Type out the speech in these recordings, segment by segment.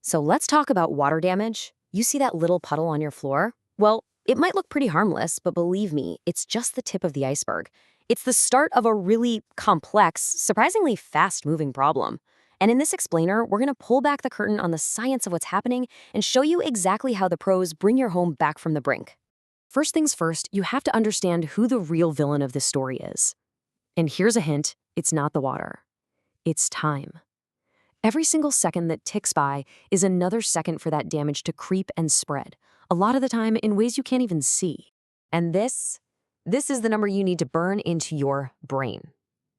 So let's talk about water damage. You see that little puddle on your floor? Well, it might look pretty harmless, but believe me, it's just the tip of the iceberg. It's the start of a really complex, surprisingly fast-moving problem. And in this explainer, we're going to pull back the curtain on the science of what's happening and show you exactly how the pros bring your home back from the brink. First things first, you have to understand who the real villain of this story is. And here's a hint, it's not the water. It's time. Every single second that ticks by is another second for that damage to creep and spread, a lot of the time in ways you can't even see. And this is the number you need to burn into your brain.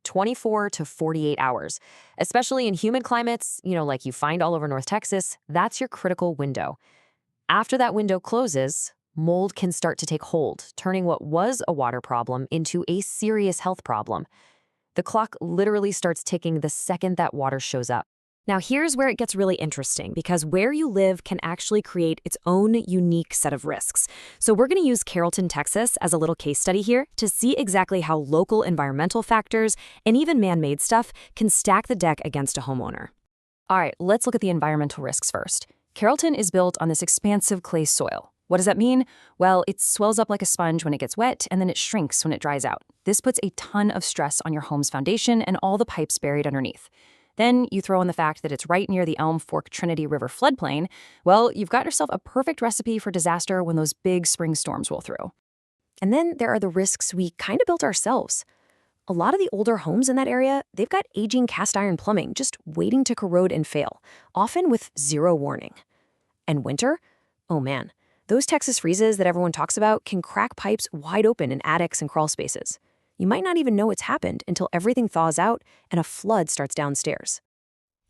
24 to 48 hours. Especially in humid climates, like you find all over North Texas, that's your critical window. After that window closes, mold can start to take hold, turning what was a water problem into a serious health problem. The clock literally starts ticking the second that water shows up. Now, here's where it gets really interesting, because where you live can actually create its own unique set of risks. So we're going to use Carrollton, Texas as a little case study here to see exactly how local environmental factors and even man-made stuff can stack the deck against a homeowner. All right, let's look at the environmental risks first. Carrollton is built on this expansive clay soil. What does that mean? Well, it swells up like a sponge when it gets wet, and then it shrinks when it dries out. This puts a ton of stress on your home's foundation and all the pipes buried underneath. Then you throw in the fact that it's right near the Elm Fork Trinity River floodplain. Well, you've got yourself a perfect recipe for disaster when those big spring storms roll through. And then there are the risks we kind of built ourselves. A lot of the older homes in that area, they've got aging cast iron plumbing just waiting to corrode and fail, often with zero warning. And winter? Oh man, those Texas freezes that everyone talks about can crack pipes wide open in attics and crawl spaces. You might not even know it's happened until everything thaws out and a flood starts downstairs.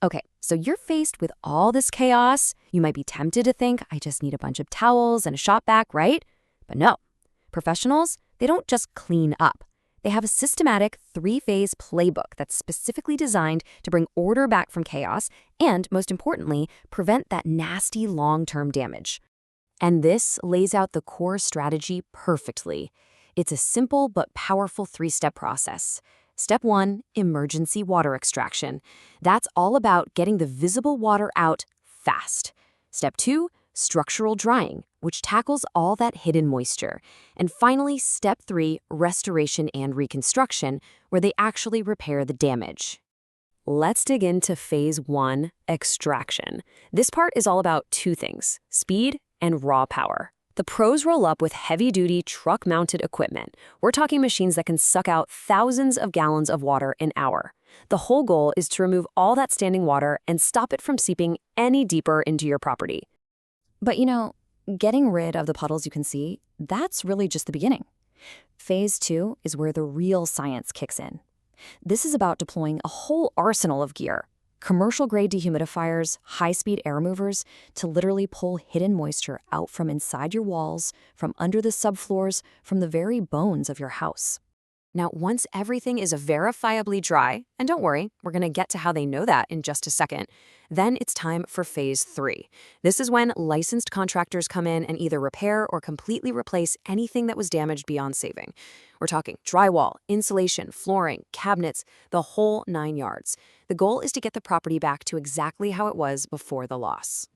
Okay, so you're faced with all this chaos. You might be tempted to think, I just need a bunch of towels and a shop vac, right? But no. Professionals, they don't just clean up. They have a systematic 3-phase playbook that's specifically designed to bring order back from chaos and, most importantly, prevent that nasty long-term damage. And this lays out the core strategy perfectly. It's a simple but powerful 3-step process. Step 1, emergency water extraction. That's all about getting the visible water out fast. Step 2, structural drying, which tackles all that hidden moisture. And finally, step 3, restoration and reconstruction, where they actually repair the damage. Let's dig into phase 1, extraction. This part is all about 2 things, speed and raw power. The pros roll up with heavy-duty, truck-mounted equipment. We're talking machines that can suck out thousands of gallons of water an hour. The whole goal is to remove all that standing water and stop it from seeping any deeper into your property. But getting rid of the puddles you can see, that's really just the beginning. Phase 2 is where the real science kicks in. This is about deploying a whole arsenal of gear. Commercial-grade dehumidifiers, high-speed air movers, to literally pull hidden moisture out from inside your walls, from under the subfloors, from the very bones of your house. Now, once everything is verifiably dry, and don't worry, we're going to get to how they know that in just a second, then it's time for phase 3. This is when licensed contractors come in and either repair or completely replace anything that was damaged beyond saving. We're talking drywall, insulation, flooring, cabinets, the whole 9 yards. The goal is to get the property back to exactly how it was before the loss.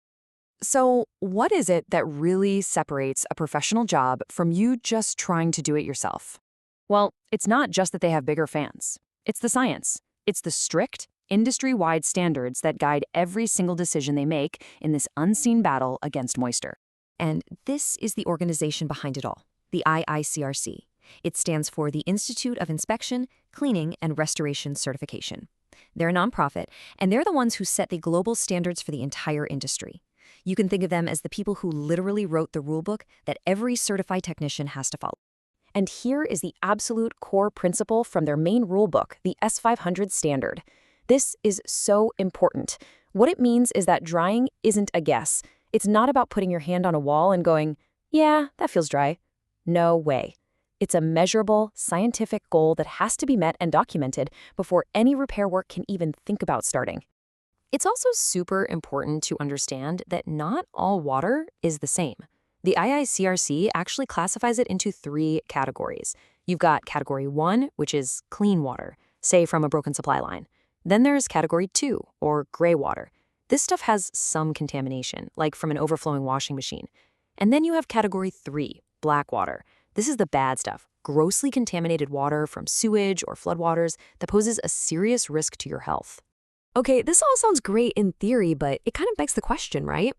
So, what is it that really separates a professional job from you just trying to do it yourself? Well, it's not just that they have bigger fans. It's the science. It's the strict, industry-wide standards that guide every single decision they make in this unseen battle against moisture. And this is the organization behind it all, the IICRC. It stands for the Institute of Inspection, Cleaning, and Restoration Certification. They're a nonprofit, and they're the ones who set the global standards for the entire industry. You can think of them as the people who literally wrote the rulebook that every certified technician has to follow. And here is the absolute core principle from their main rulebook, the S500 standard. This is so important. What it means is that drying isn't a guess. It's not about putting your hand on a wall and going, yeah, that feels dry. No way. It's a measurable, scientific goal that has to be met and documented before any repair work can even think about starting. It's also super important to understand that not all water is the same. The IICRC actually classifies it into 3 categories. You've got Category 1, which is clean water, say from a broken supply line. Then there's Category 2, or gray water. This stuff has some contamination, like from an overflowing washing machine. And then you have category 3, black water. This is the bad stuff, grossly contaminated water from sewage or floodwaters that poses a serious risk to your health. Okay, this all sounds great in theory, but it kind of begs the question, right?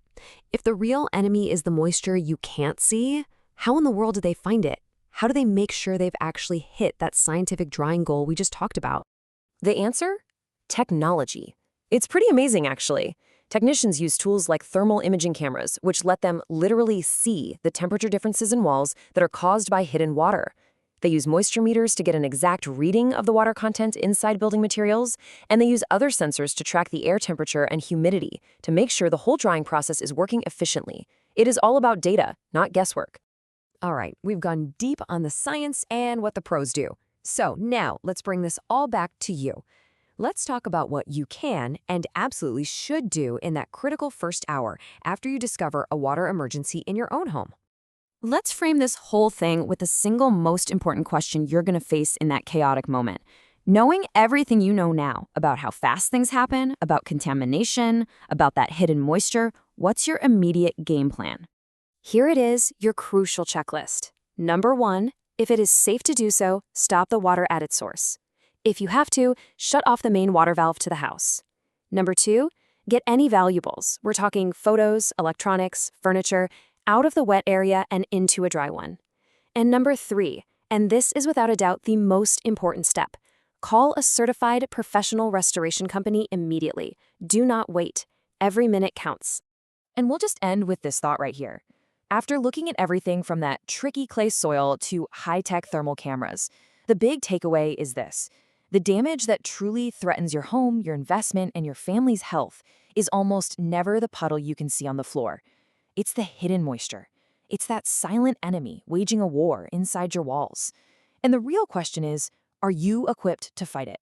If the real enemy is the moisture you can't see, how in the world do they find it? How do they make sure they've actually hit that scientific drying goal we just talked about? The answer? Technology. It's pretty amazing, actually. Technicians use tools like thermal imaging cameras, which let them literally see the temperature differences in walls that are caused by hidden water. They use moisture meters to get an exact reading of the water content inside building materials, and they use other sensors to track the air temperature and humidity to make sure the whole drying process is working efficiently. It is all about data, not guesswork. All right, we've gone deep on the science and what the pros do. So now let's bring this all back to you. Let's talk about what you can and absolutely should do in that critical first hour after you discover a water emergency in your own home. Let's frame this whole thing with the single most important question you're going to face in that chaotic moment. Knowing everything you know now about how fast things happen, about contamination, about that hidden moisture, what's your immediate game plan? Here it is, your crucial checklist. Number 1, if it is safe to do so, stop the water at its source. If you have to, shut off the main water valve to the house. Number 2, get any valuables. We're talking photos, electronics, furniture, out of the wet area and into a dry one. And number 3, and this is without a doubt the most important step, call a certified professional restoration company immediately. Do not wait. Every minute counts. And we'll just end with this thought right here. After looking at everything from that tricky clay soil to high-tech thermal cameras, the big takeaway is this. The damage that truly threatens your home, your investment, and your family's health is almost never the puddle you can see on the floor. It's the hidden moisture. It's that silent enemy waging a war inside your walls. And the real question is, are you equipped to fight it?